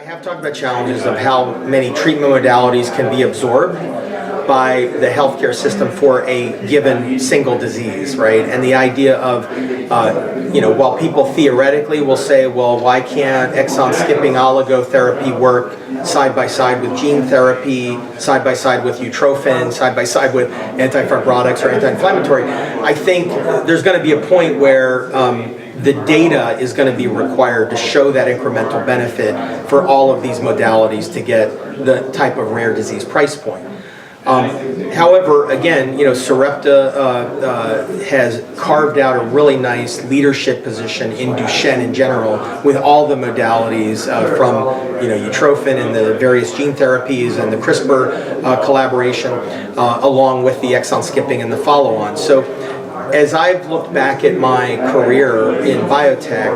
have talked about challenges of how many treatment modalities can be absorbed by the healthcare system for a given single disease, right? And the idea of, while people theoretically will say, well, why can't exon skipping oligotherapy work side by side with gene therapy, side by side with utrophin, side by side with antifibrotics or anti-inflammatory? I think there's going to be a point where the data is going to be required to show that incremental benefit for all of these modalities to get the type of rare disease price point. However, again, Sarepta has carved out a really nice leadership position in Duchenne in general, with all the modalities from utrophin and the various gene therapies and the CRISPR collaboration, along with the exon skipping and the follow-on. So, as I've looked back at my career in biotech,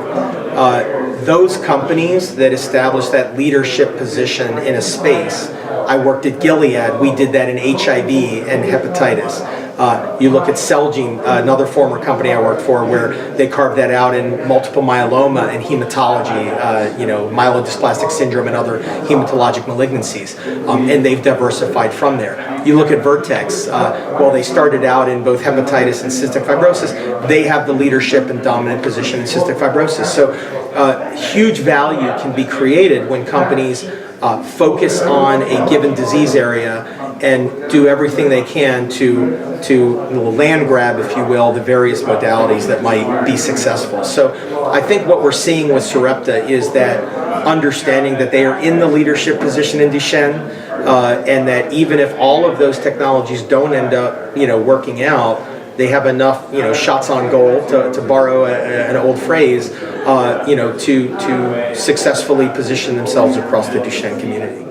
those companies that established that leadership position in a space, I worked at Gilead, we did that in HIV and hepatitis. You look at Celgene, another former company I worked for, where they carved that out in multiple myeloma and hematology, myelodysplastic syndrome and other hematologic malignancies, and they've diversified from there. You look at Vertex, while they started out in both hepatitis and cystic fibrosis, they have the leadership and dominant position in cystic fibrosis. So huge value can be created when companies focus on a given disease area and do everything they can to land grab, if you will, the various modalities that might be successful. So I think what we're seeing with Sarepta is that understanding that they are in the leadership position in Duchenne, and that even if all of those technologies don't end up working out, they have enough shots on goal, to borrow an old phrase, to successfully position themselves across the Duchenne community.